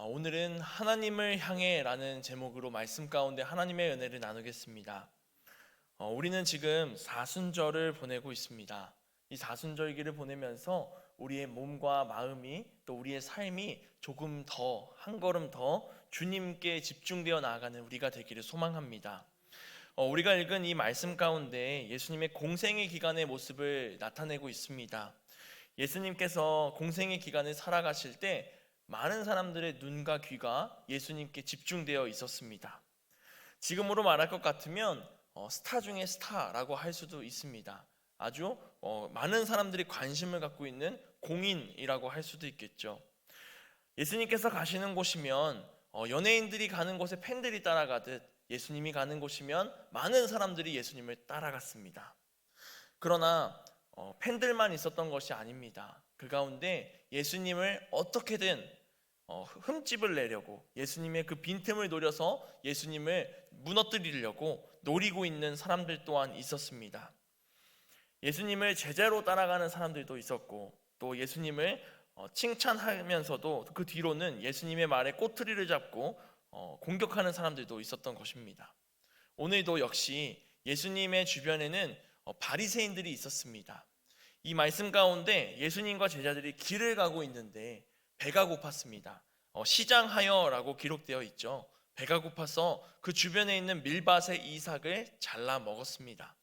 오늘은 하나님을 향해라는 제목으로 말씀 가운데 하나님의 은혜를 나누겠습니다. 우리는 지금 사순절을 보내고 있습니다. 이 사순절기를 보내면서 우리의 몸과 마음이 또 우리의 삶이 조금 더 한 걸음 더 주님께 집중되어 나아가는 우리가 되기를 소망합니다. 우리가 읽은 이 말씀 가운데 예수님의 공생의 기간의 모습을 나타내고 있습니다. 예수님께서 공생의 기간을 살아가실 때 많은 사람들의 눈과 귀가 예수님께 집중되어 있었습니다. 지금으로 말할 것 같으면 스타 중에 스타라고 할 수도 있습니다. 아주 많은 사람들이 관심을 갖고 있는 공인이라고 할 수도 있겠죠. 예수님께서 가시는 곳이면 연예인들이 가는 곳에 팬들이 따라가듯 예수님이 가는 곳이면 많은 사람들이 예수님을 따라갔습니다. 그러나 팬들만 있었던 것이 아닙니다. 그 가운데 예수님을 어떻게든 흠집을 내려고, 예수님의 그 빈틈을 노려서 예수님을 무너뜨리려고 노리고 있는 사람들 또한 있었습니다. 예수님을 제자로 따라가는 사람들도 있었고, 또 예수님을 칭찬하면서도 그 뒤로는 예수님의 말에 꼬투리를 잡고 공격하는 사람들도 있었던 것입니다. 오늘도 역시 예수님의 주변에는 바리새인들이 있었습니다. 이 말씀 가운데 예수님과 제자들이 길을 가고 있는데 배가 고팠습니다. 시장하여라고 기록되어 있죠. 배가 고파서 그 주변에 있는 밀밭의 이삭을 잘라 먹었습니다.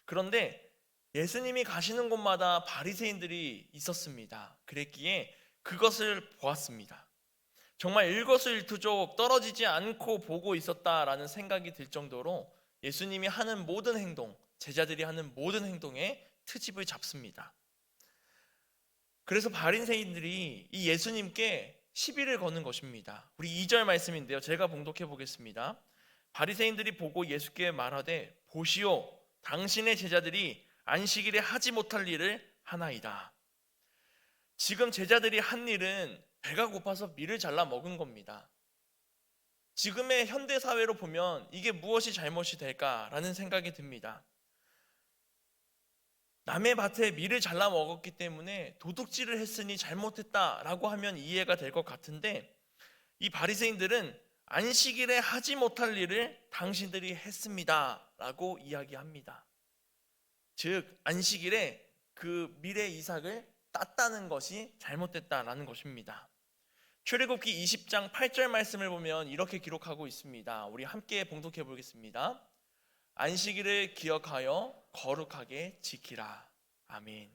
그런데 예수님이 가시는 곳마다 바리새인들이 있었습니다. 그랬기에 그것을 보았습니다. 정말 일거수일투족 떨어지지 않고 보고 있었다라는 생각이 들 정도로 예수님이 하는 모든 행동, 제자들이 하는 모든 행동에 트집을 잡습니다. 그래서 바리새인들이 이 예수님께 시비를 거는 것입니다. 우리 2절 말씀인데요, 제가 봉독해 보겠습니다. 바리새인들이 보고 예수께 말하되 보시오, 당신의 제자들이 안식일에 하지 못할 일을 하나이다. 지금 제자들이 한 일은 배가 고파서 밀을 잘라 먹은 겁니다. 지금의 현대 사회로 보면 이게 무엇이 잘못이 될까라는 생각이 듭니다. 남의 밭에 밀을 잘라 먹었기 때문에 도둑질을 했으니 잘못했다라고 하면 이해가 될 것 같은데, 이 바리새인들은 안식일에 하지 못할 일을 당신들이 했습니다라고 이야기합니다. 즉 안식일에 그 밀의 이삭을 땄다는 것이 잘못됐다라는 것입니다. 출애굽기 20장 8절 말씀을 보면 이렇게 기록하고 있습니다. 우리 함께 봉독해 보겠습니다. 안식일을 기억하여 거룩하게 지키라. 아멘.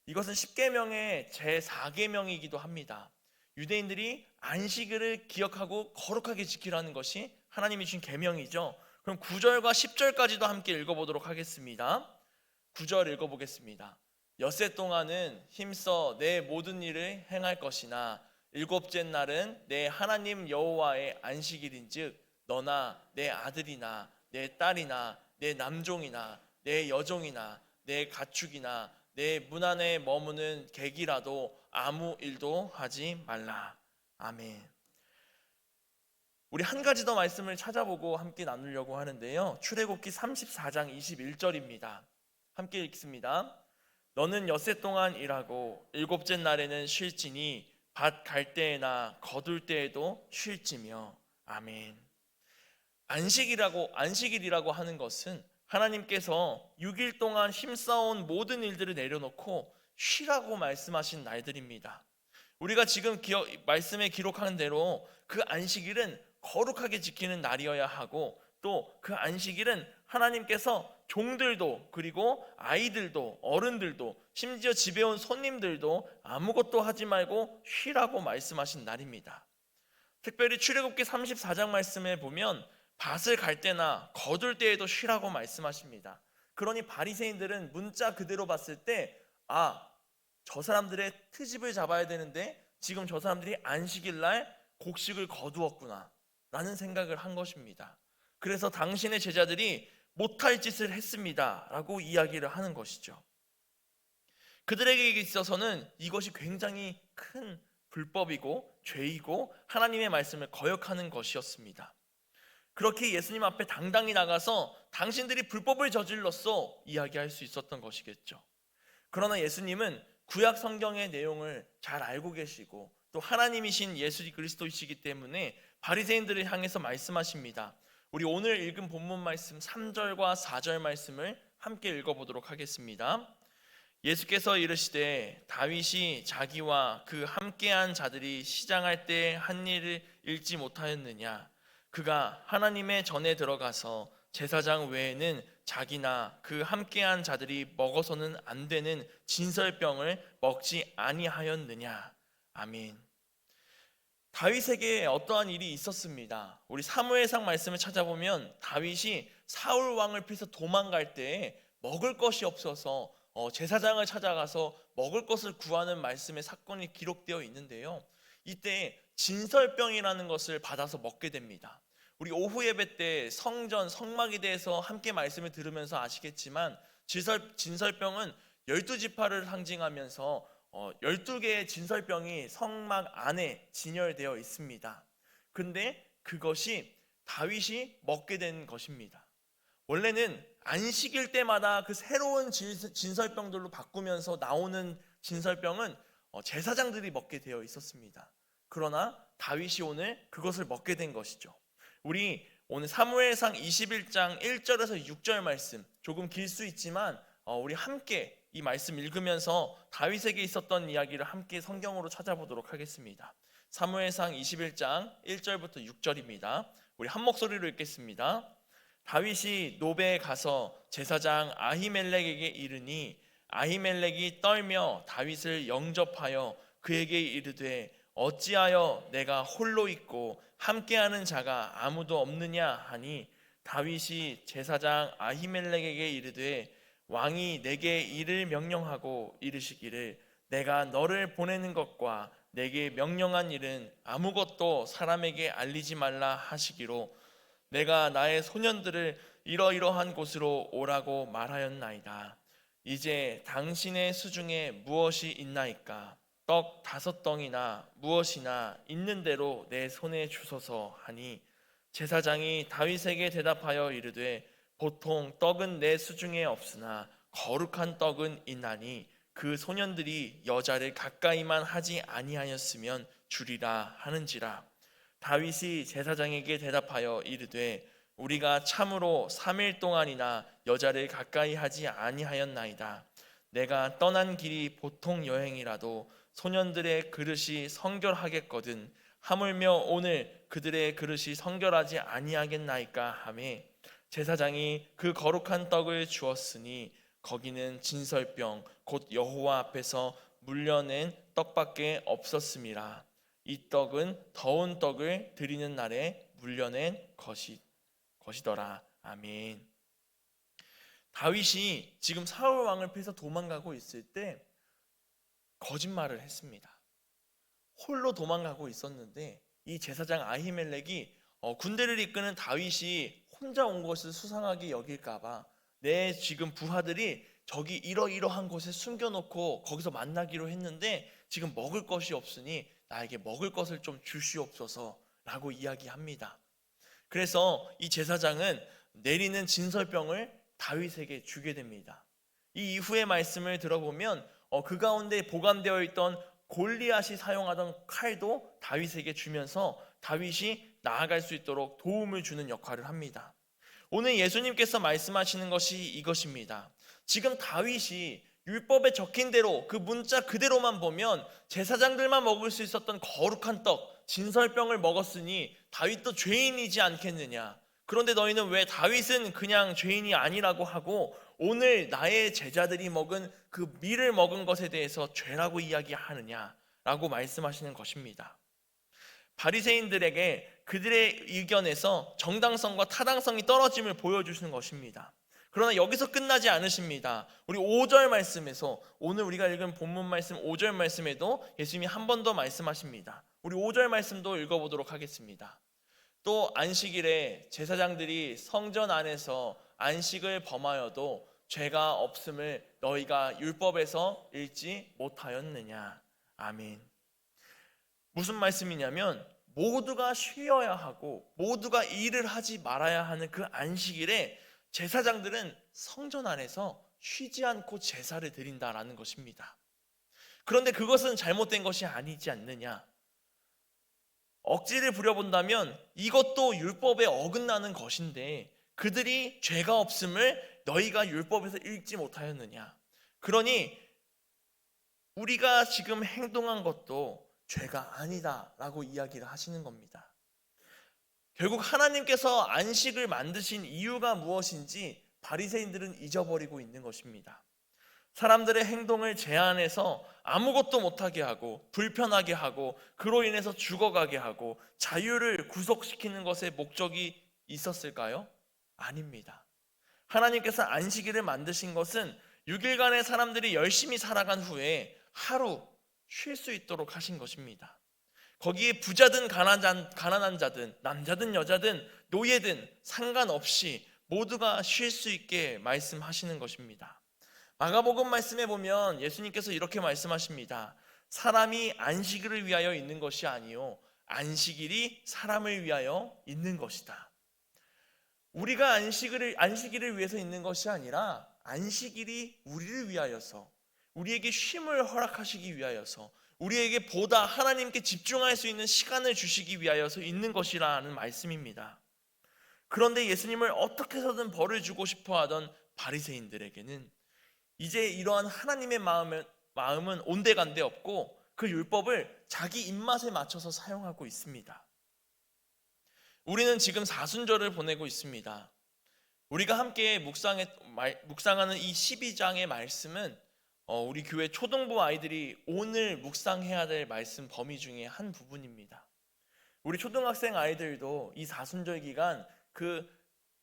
이것은 십계명의 제4계명이기도 합니다. 유대인들이 안식일을 기억하고 거룩하게 지키라는 것이 하나님이 주신 계명이죠. 그럼 9절과 10절까지도 함께 읽어보도록 하겠습니다. 9절 읽어보겠습니다. 엿새 동안은 힘써 내 모든 일을 행할 것이나 일곱째 날은 내 하나님 여호와의 안식일인즉 너나 내 아들이나 내 딸이나 내 남종이나 내 여종이나 내 가축이나 내 문 안에 머무는 객이라도 아무 일도 하지 말라. 아멘. 우리 한 가지 더 말씀을 찾아보고 함께 나누려고 하는데요, 출애굽기 34장 21절입니다. 함께 읽습니다. 너는 엿새 동안 일하고 일곱째 날에는 쉴지니 밭 갈 때에나 거둘 때에도 쉴지며. 아멘. 안식일이라고 하는 것은 하나님께서 6일 동안 힘써온 모든 일들을 내려놓고 쉬라고 말씀하신 날들입니다. 우리가 지금 말씀에 기록하는 대로 그 안식일은 거룩하게 지키는 날이어야 하고, 또 그 안식일은 하나님께서 종들도, 그리고 아이들도, 어른들도, 심지어 집에 온 손님들도 아무것도 하지 말고 쉬라고 말씀하신 날입니다. 특별히 출애굽기 34장 말씀에 보면 밭을 갈 때나 거둘 때에도 쉬라고 말씀하십니다. 그러니 바리새인들은 문자 그대로 봤을 때 저 사람들의 트집을 잡아야 되는데 지금 저 사람들이 안식일날 곡식을 거두었구나 라는 생각을 한 것입니다. 그래서 당신의 제자들이 못할 짓을 했습니다 라고 이야기를 하는 것이죠. 그들에게 있어서는 이것이 굉장히 큰 불법이고 죄이고 하나님의 말씀을 거역하는 것이었습니다. 그렇게 예수님 앞에 당당히 나가서 당신들이 불법을 저질렀어 이야기할 수 있었던 것이겠죠. 그러나 예수님은 구약 성경의 내용을 잘 알고 계시고 또 하나님이신 예수 그리스도이시기 때문에 바리새인들을 향해서 말씀하십니다. 우리 오늘 읽은 본문 말씀 3절과 4절 말씀을 함께 읽어보도록 하겠습니다. 예수께서 이르시되 다윗이 자기와 그 함께한 자들이 시장할 때 한 일을 읽지 못하였느냐? 그가 하나님의 전에 들어가서 제사장 외에는 자기나 그 함께한 자들이 먹어서는 안 되는 진설병을 먹지 아니하였느냐? 아멘. 다윗에게 어떠한 일이 있었습니다. 우리 사무엘상 말씀을 찾아보면 다윗이 사울 왕을 피해서 도망갈 때 먹을 것이 없어서 제사장을 찾아가서 먹을 것을 구하는 말씀의 사건이 기록되어 있는데요. 이때 진설병이라는 것을 받아서 먹게 됩니다. 우리 오후 예배 때 성전 성막에 대해서 함께 말씀을 들으면서 아시겠지만 진설병은 12지파를 상징하면서 12개의 진설병이 성막 안에 진열되어 있습니다. 근데 그것이 다윗이 먹게 된 것입니다. 원래는 안식일 때마다 그 새로운 진설병들로 바꾸면서 나오는 진설병은 제사장들이 먹게 되어 있었습니다. 그러나 다윗이 오늘 그것을 먹게 된 것이죠. 우리 오늘 사무엘상 21장 1절에서 6절 말씀, 조금 길 수 있지만 우리 함께 이 말씀 읽으면서 다윗에게 있었던 이야기를 함께 성경으로 찾아보도록 하겠습니다. 사무엘상 21장 1절부터 6절입니다. 우리 한 목소리로 읽겠습니다. 다윗이 노베에 가서 제사장 아히멜렉에게 이르니 아히멜렉이 떨며 다윗을 영접하여 그에게 이르되 어찌하여 내가 홀로 있고 함께하는 자가 아무도 없느냐 하니 다윗이 제사장 아히멜렉에게 이르되 왕이 내게 이를 명령하고 이르시기를 내가 너를 보내는 것과 내게 명령한 일은 아무것도 사람에게 알리지 말라 하시기로 내가 나의 소년들을 이러이러한 곳으로 오라고 말하였나이다. 이제 당신의 수중에 무엇이 있나이까? 떡 5덩이나 무엇이나 있는 대로 내 손에 주소서 하니 제사장이 다윗에게 대답하여 이르되 보통 떡은 내 수중에 없으나 거룩한 떡은 있나니 그 소년들이 여자를 가까이만 하지 아니하였으면 주리라 하는지라. 다윗이 제사장에게 대답하여 이르되 우리가 참으로 3일 동안이나 여자를 가까이 하지 아니하였나이다. 내가 떠난 길이 보통 여행이라도 소년들의 그릇이 성결하겠거든 하물며 오늘 그들의 그릇이 성결하지 아니하겠나이까 하매 제사장이 그 거룩한 떡을 주었으니 거기는 진설병 곧 여호와 앞에서 물려낸 떡밖에 없었음이라. 이 떡은 더운 떡을 드리는 날에 물려낸 것이더라. 아멘. 다윗이 지금 사울 왕을 피해서 도망가고 있을 때 거짓말을 했습니다. 홀로 도망가고 있었는데 이 제사장 아히멜렉이 군대를 이끄는 다윗이 혼자 온 것을 수상하게 여길까봐 내 지금 부하들이 저기 이러이러한 곳에 숨겨놓고 거기서 만나기로 했는데 지금 먹을 것이 없으니 나에게 먹을 것을 좀 주시옵소서 라고 이야기합니다. 그래서 이 제사장은 내리는 진설병을 다윗에게 주게 됩니다. 이 이후의 말씀을 들어보면 그 가운데 보관되어 있던 골리앗이 사용하던 칼도 다윗에게 주면서 다윗이 나아갈 수 있도록 도움을 주는 역할을 합니다. 오늘 예수님께서 말씀하시는 것이 이것입니다. 지금 다윗이 율법에 적힌 대로 그 문자 그대로만 보면 제사장들만 먹을 수 있었던 거룩한 떡, 진설병을 먹었으니 다윗도 죄인이지 않겠느냐. 그런데 너희는 왜 다윗은 그냥 죄인이 아니라고 하고 오늘 나의 제자들이 먹은 그 밀을 먹은 것에 대해서 죄라고 이야기하느냐라고 말씀하시는 것입니다. 바리새인들에게 그들의 의견에서 정당성과 타당성이 떨어짐을 보여주시는 것입니다. 그러나 여기서 끝나지 않으십니다. 우리 5절 말씀에서 오늘 우리가 읽은 본문 말씀 5절 말씀에도 예수님이 한 번 더 말씀하십니다. 우리 5절 말씀도 읽어보도록 하겠습니다. 또 안식일에 제사장들이 성전 안에서 안식을 범하여도 죄가 없음을 너희가 율법에서 읽지 못하였느냐. 아멘. 무슨 말씀이냐면 모두가 쉬어야 하고 모두가 일을 하지 말아야 하는 그 안식일에 제사장들은 성전 안에서 쉬지 않고 제사를 드린다라는 것입니다. 그런데 그것은 잘못된 것이 아니지 않느냐. 억지를 부려본다면 이것도 율법에 어긋나는 것인데 그들이 죄가 없음을 너희가 율법에서 읽지 못하였느냐. 그러니 우리가 지금 행동한 것도 죄가 아니다라고 이야기를 하시는 겁니다. 결국 하나님께서 안식을 만드신 이유가 무엇인지 바리새인들은 잊어버리고 있는 것입니다. 사람들의 행동을 제한해서 아무것도 못하게 하고 불편하게 하고 그로 인해서 죽어가게 하고 자유를 구속시키는 것에 목적이 있었을까요? 아닙니다. 하나님께서 안식일을 만드신 것은 6일간의 사람들이 열심히 살아간 후에 하루 쉴 수 있도록 하신 것입니다. 거기에 부자든 가난한 자든 남자든 여자든 노예든 상관없이 모두가 쉴 수 있게 말씀하시는 것입니다. 마가복음 말씀에 보면 예수님께서 이렇게 말씀하십니다. 사람이 안식일을 위하여 있는 것이 아니요 안식일이 사람을 위하여 있는 것이다. 우리가 안식일을 위해서 있는 것이 아니라 안식일이 우리를 위하여서, 우리에게 쉼을 허락하시기 위하여서, 우리에게 보다 하나님께 집중할 수 있는 시간을 주시기 위하여서 있는 것이라는 말씀입니다. 그런데 예수님을 어떻게 해서든 벌을 주고 싶어 하던 바리새인들에게는 이제 이러한 하나님의 마음은 온데간데 없고 그 율법을 자기 입맛에 맞춰서 사용하고 있습니다. 우리는 지금 사순절을 보내고 있습니다. 우리가 함께 묵상하는 이 12장의 말씀은 우리 교회 초등부 아이들이 오늘 묵상해야 될 말씀 범위 중에 한 부분입니다. 우리 초등학생 아이들도 이 사순절 기간 그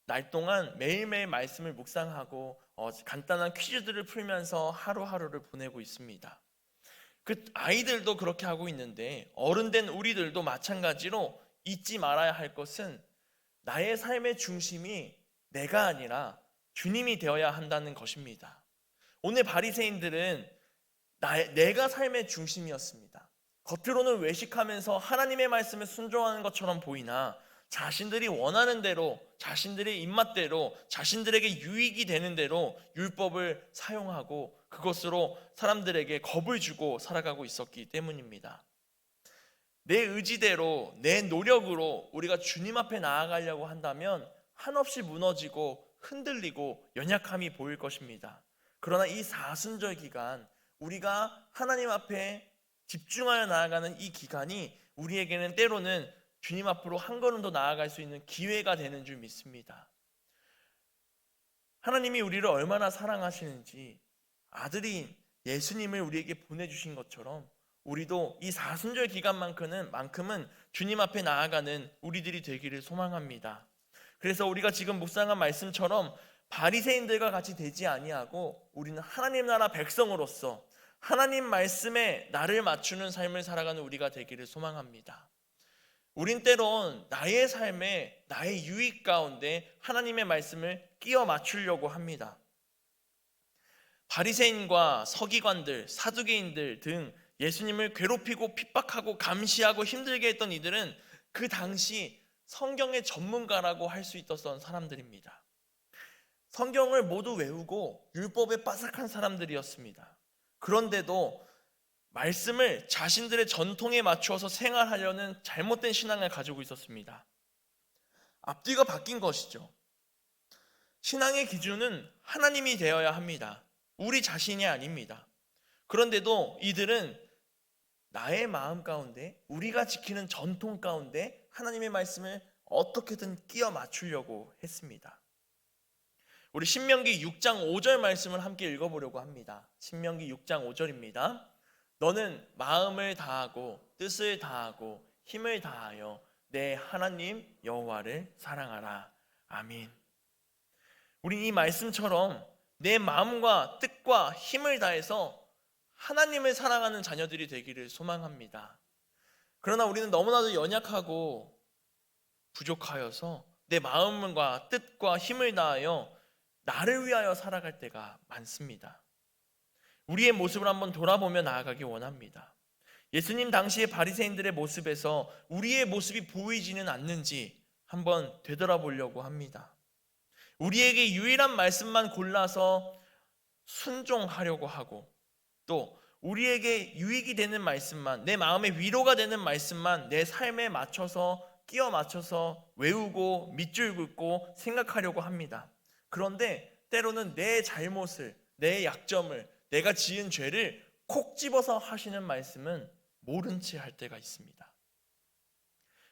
날 동안 매일매일 말씀을 묵상하고 간단한 퀴즈들을 풀면서 하루하루를 보내고 있습니다. 그 아이들도 그렇게 하고 있는데 어른된 우리들도 마찬가지로 잊지 말아야 할 것은 나의 삶의 중심이 내가 아니라 주님이 되어야 한다는 것입니다. 오늘 바리새인들은 내가 삶의 중심이었습니다. 겉으로는 외식하면서 하나님의 말씀에 순종하는 것처럼 보이나 자신들이 원하는 대로, 자신들의 입맛대로, 자신들에게 유익이 되는 대로 율법을 사용하고 그것으로 사람들에게 겁을 주고 살아가고 있었기 때문입니다. 내 의지대로, 내 노력으로 우리가 주님 앞에 나아가려고 한다면 한없이 무너지고 흔들리고 연약함이 보일 것입니다. 그러나 이 사순절 기간, 우리가 하나님 앞에 집중하여 나아가는 이 기간이 우리에게는 때로는 주님 앞으로 한 걸음 더 나아갈 수 있는 기회가 되는 줄 믿습니다. 하나님이 우리를 얼마나 사랑하시는지 아들인 예수님을 우리에게 보내주신 것처럼 우리도 이 사순절 기간만큼은 주님 앞에 나아가는 우리들이 되기를 소망합니다. 그래서 우리가 지금 묵상한 말씀처럼 바리새인들과 같이 되지 아니하고 우리는 하나님 나라 백성으로서 하나님 말씀에 나를 맞추는 삶을 살아가는 우리가 되기를 소망합니다. 우린 때론 나의 삶에 나의 유익 가운데 하나님의 말씀을 끼워 맞추려고 합니다. 바리새인과 서기관들, 사두개인들 등 예수님을 괴롭히고 핍박하고 감시하고 힘들게 했던 이들은 그 당시 성경의 전문가라고 할 수 있었던 사람들입니다. 성경을 모두 외우고 율법에 빠삭한 사람들이었습니다. 그런데도 말씀을 자신들의 전통에 맞추어서 생활하려는 잘못된 신앙을 가지고 있었습니다. 앞뒤가 바뀐 것이죠. 신앙의 기준은 하나님이 되어야 합니다. 우리 자신이 아닙니다. 그런데도 이들은 나의 마음 가운데, 우리가 지키는 전통 가운데 하나님의 말씀을 어떻게든 끼워 맞추려고 했습니다. 우리 신명기 6장 5절 말씀을 함께 읽어보려고 합니다. 신명기 6장 5절입니다. 너는 마음을 다하고 뜻을 다하고 힘을 다하여 내 하나님 여호와를 사랑하라. 아멘. 우린 이 말씀처럼 내 마음과 뜻과 힘을 다해서 하나님을 사랑하는 자녀들이 되기를 소망합니다. 그러나 우리는 너무나도 연약하고 부족하여서 내 마음과 뜻과 힘을 다하여 나를 위하여 살아갈 때가 많습니다. 우리의 모습을 한번 돌아보며 나아가기 원합니다. 예수님 당시의 바리새인들의 모습에서 우리의 모습이 보이지는 않는지 한번 되돌아보려고 합니다. 우리에게 유일한 말씀만 골라서 순종하려고 하고 또 우리에게 유익이 되는 말씀만, 내 마음에 위로가 되는 말씀만 내 삶에 맞춰서 끼워 맞춰서 외우고 밑줄 긋고 생각하려고 합니다. 그런데 때로는 내 잘못을, 내 약점을, 내가 지은 죄를 콕 집어서 하시는 말씀은 모른 채 할 때가 있습니다.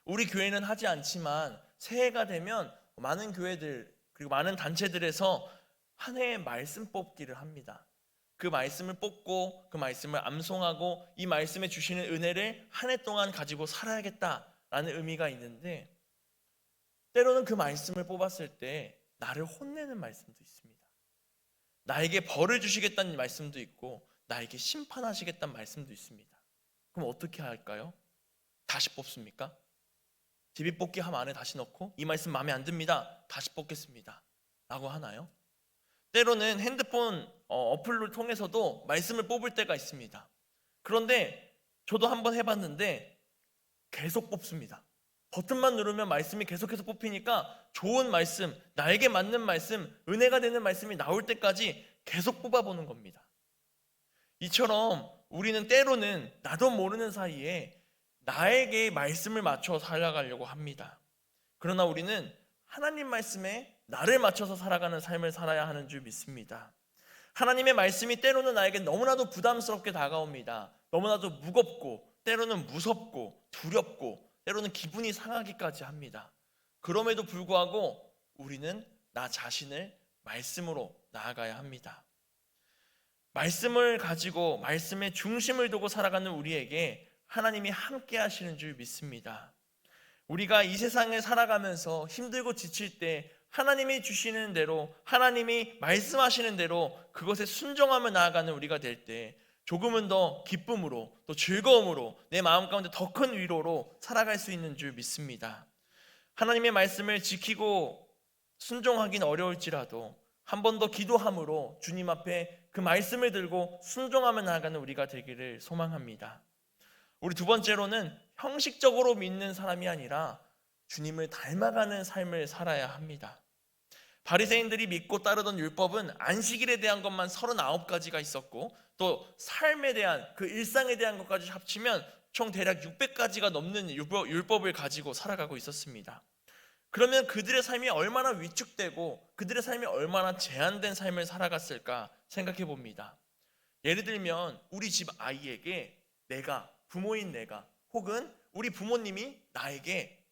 우리 교회는 하지 않지만 새해가 되면 많은 교회들 그리고 많은 단체들에서 한 해의 말씀 뽑기를 합니다. 그 말씀을 뽑고 그 말씀을 암송하고 이 말씀에 주시는 은혜를 한 해 동안 가지고 살아야겠다라는 의미가 있는데, 때로는 그 말씀을 뽑았을 때 나를 혼내는 말씀도 있습니다. 나에게 벌을 주시겠다는 말씀도 있고 나에게 심판하시겠다는 말씀도 있습니다. 그럼 어떻게 할까요? 다시 뽑습니까? 제비뽑기 함 안에 다시 넣고 이 말씀 마음에 안 듭니다, 다시 뽑겠습니다 라고 하나요? 때로는 핸드폰 어플을 통해서도 말씀을 뽑을 때가 있습니다. 그런데 저도 한번 해봤는데 계속 뽑습니다. 버튼만 누르면 말씀이 계속해서 뽑히니까 좋은 말씀, 나에게 맞는 말씀, 은혜가 되는 말씀이 나올 때까지 계속 뽑아보는 겁니다. 이처럼 우리는 때로는 나도 모르는 사이에 나에게 말씀을 맞춰 살아가려고 합니다. 그러나 우리는 하나님 말씀에 나를 맞춰서 살아가는 삶을 살아야 하는 줄 믿습니다. 하나님의 말씀이 때로는 나에게 너무나도 부담스럽게 다가옵니다. 너무나도 무겁고 때로는 무섭고 두렵고 때로는 기분이 상하기까지 합니다. 그럼에도 불구하고 우리는 나 자신을 말씀으로 나아가야 합니다. 말씀을 가지고 말씀의 중심을 두고 살아가는 우리에게 하나님이 함께 하시는 줄 믿습니다. 우리가 이 세상에 살아가면서 힘들고 지칠 때 하나님이 주시는 대로, 하나님이 말씀하시는 대로 그것에 순종하며 나아가는 우리가 될 때 조금은 더 기쁨으로, 또 즐거움으로, 내 마음 가운데 더 큰 위로로 살아갈 수 있는 줄 믿습니다. 하나님의 말씀을 지키고 순종하기는 어려울지라도 한 번 더 기도함으로 주님 앞에 그 말씀을 들고 순종하며 나아가는 우리가 되기를 소망합니다. 우리 두 번째로는 형식적으로 믿는 사람이 아니라 주님을 닮아가는 삶을 살아야 합니다. 바리새인들이 믿고 따르던 율법은 안식일에 대한 것만 39가지가 있었고 또 삶에 대한 그 일상에 대한 것까지 합치면 총 대략 600가지가 넘는 율법을 가지고 살아가고 있었습니다. 그러면 그들의 삶이 얼마나 위축되고 그들의 삶이 얼마나 제한된 삶을 살아갔을까 생각해 봅니다. 예를 들면 우리 집 아이에게 부모인 내가 혹은 우리 부모님이 나에게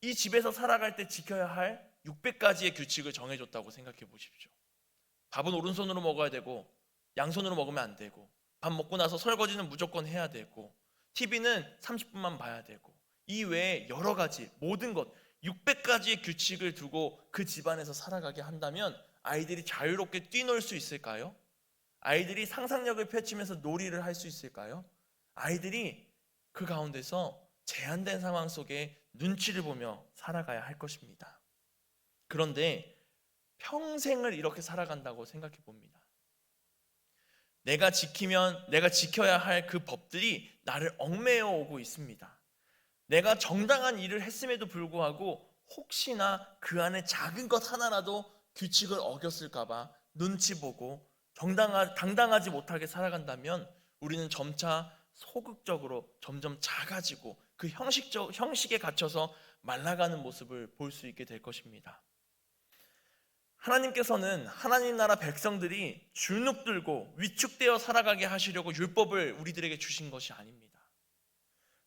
이 집에서 살아갈 때 지켜야 할 600가지의 규칙을 정해줬다고 생각해 보십시오. 밥은 오른손으로 먹어야 되고 양손으로 먹으면 안 되고 밥 먹고 나서 설거지는 무조건 해야 되고 TV는 30분만 봐야 되고 이 외에 여러 가지 모든 것 600가지의 규칙을 두고 그 집안에서 살아가게 한다면 아이들이 자유롭게 뛰놀 수 있을까요? 아이들이 상상력을 펼치면서 놀이를 할 수 있을까요? 아이들이 그 가운데서 제한된 상황 속에 눈치를 보며 살아가야 할 것입니다. 그런데 평생을 이렇게 살아간다고 생각해 봅니다. 내가 지켜야 할 그 법들이 나를 얽매여 오고 있습니다. 내가 정당한 일을 했음에도 불구하고 혹시나 그 안에 작은 것 하나라도 규칙을 어겼을까봐 눈치 보고 당당하지 못하게 살아간다면 우리는 점차 소극적으로 점점 작아지고 그 형식에 갇혀서 말라가는 모습을 볼 수 있게 될 것입니다. 하나님께서는 하나님 나라 백성들이 주눅들고 위축되어 살아가게 하시려고 율법을 우리들에게 주신 것이 아닙니다.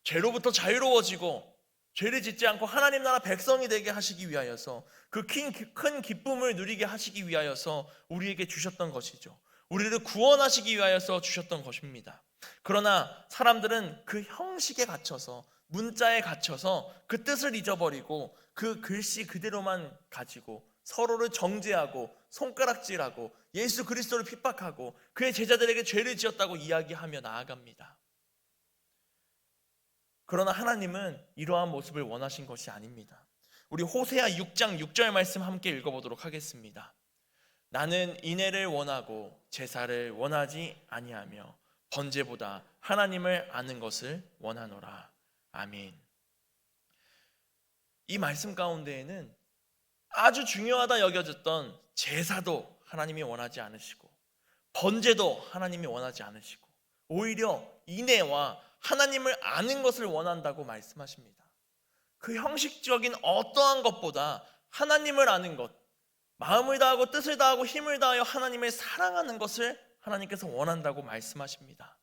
죄로부터 자유로워지고 죄를 짓지 않고 하나님 나라 백성이 되게 하시기 위하여서 그 큰 기쁨을 누리게 하시기 위하여서 우리에게 주셨던 것이죠. 우리를 구원하시기 위하여서 주셨던 것입니다. 그러나 사람들은 그 형식에 갇혀서 문자에 갇혀서 그 뜻을 잊어버리고 그 글씨 그대로만 가지고 서로를 정죄하고 손가락질하고 예수 그리스도를 핍박하고 그의 제자들에게 죄를 지었다고 이야기하며 나아갑니다. 그러나 하나님은 이러한 모습을 원하신 것이 아닙니다. 우리 호세아 6장 6절 말씀 함께 읽어보도록 하겠습니다. 나는 인애를 원하고 제사를 원하지 아니하며 번제보다 하나님을 아는 것을 원하노라. 아멘. 이 말씀 가운데에는 아주 중요하다 여겨졌던 제사도 하나님이 원하지 않으시고 번제도 하나님이 원하지 않으시고 오히려 인애와 하나님을 아는 것을 원한다고 말씀하십니다. 그 형식적인 어떠한 것보다 하나님을 아는 것, 마음을 다하고 뜻을 다하고 힘을 다하여 하나님을 사랑하는 것을 하나님께서 원한다고 말씀하십니다.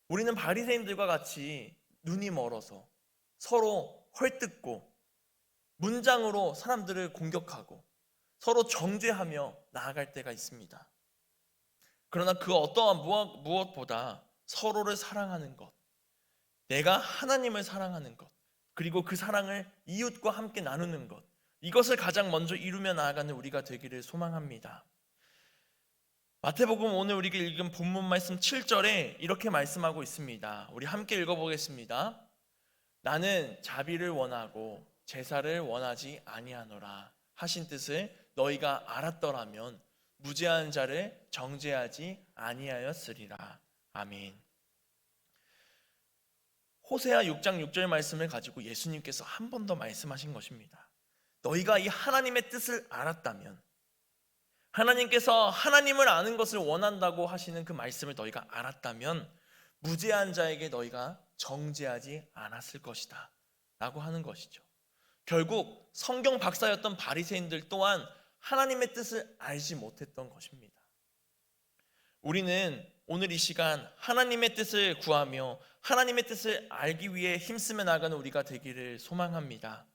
우리는 바리새인들과 같이 눈이 멀어서 서로 헐뜯고 문장으로 사람들을 공격하고 서로 정죄하며 나아갈 때가 있습니다. 그러나 그 어떠한 무엇보다 서로를 사랑하는 것, 내가 하나님을 사랑하는 것, 그리고 그 사랑을 이웃과 함께 나누는 것, 이것을 가장 먼저 이루며 나아가는 우리가 되기를 소망합니다. 마태복음 오늘 우리가 읽은 본문 말씀 7절에 이렇게 말씀하고 있습니다. 우리 함께 읽어보겠습니다. 나는 자비를 원하고 제사를 원하지 아니하노라 하신 뜻을 너희가 알았더라면 무죄한 자를 정죄하지 아니하였으리라. 아멘. 호세아 6장 6절 말씀을 가지고 예수님께서 한 번 더 말씀하신 것입니다. 너희가 이 하나님의 뜻을 알았다면, 하나님께서 하나님을 아는 것을 원한다고 하시는 그 말씀을 너희가 알았다면 무죄한 자에게 너희가 정죄하지 않았을 것이다 라고 하는 것이죠. 결국 성경 박사였던 바리새인들 또한 하나님의 뜻을 알지 못했던 것입니다. 우리는 오늘 이 시간 하나님의 뜻을 구하며 하나님의 뜻을 알기 위해 힘쓰며 나가는 우리가 되기를 소망합니다.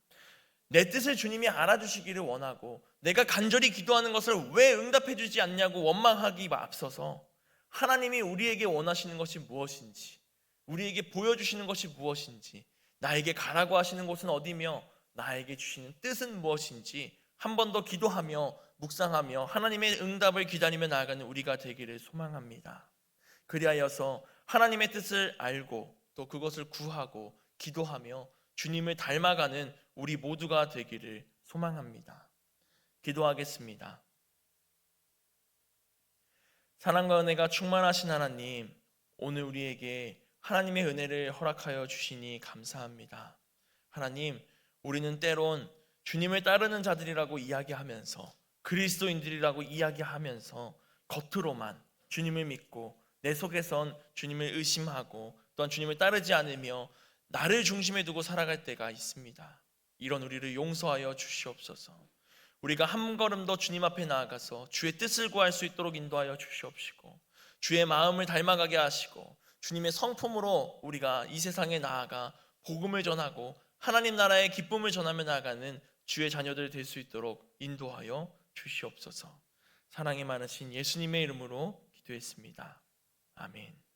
내 뜻을 주님이 알아주시기를 원하고 내가 간절히 기도하는 것을 왜 응답해 주지 않냐고 원망하기 앞서서 하나님이 우리에게 원하시는 것이 무엇인지, 우리에게 보여주시는 것이 무엇인지, 나에게 가라고 하시는 곳은 어디며 나에게 주시는 뜻은 무엇인지 한 번 더 기도하며 묵상하며 하나님의 응답을 기다리며 나아가는 우리가 되기를 소망합니다. 그리하여서 하나님의 뜻을 알고 또 그것을 구하고 기도하며 주님을 닮아가는 우리 모두가 되기를 소망합니다. 기도하겠습니다. 사랑과 은혜가 충만하신 하나님, 오늘 우리에게 하나님의 은혜를 허락하여 주시니 감사합니다. 하나님, 우리는 때론 주님을 따르는 자들이라고 이야기하면서 그리스도인들이라고 이야기하면서 겉으로만 주님을 믿고 내 속에선 주님을 의심하고 또한 주님을 따르지 않으며 나를 중심에 두고 살아갈 때가 있습니다. 이런 우리를 용서하여 주시옵소서. 우리가 한 걸음 더 주님 앞에 나아가서 주의 뜻을 구할 수 있도록 인도하여 주시옵시고 주의 마음을 닮아가게 하시고 주님의 성품으로 우리가 이 세상에 나아가 복음을 전하고 하나님 나라의 기쁨을 전하며 나아가는 주의 자녀들 될 수 있도록 인도하여 주시옵소서. 사랑이 많으신 예수님의 이름으로 기도했습니다. 아멘.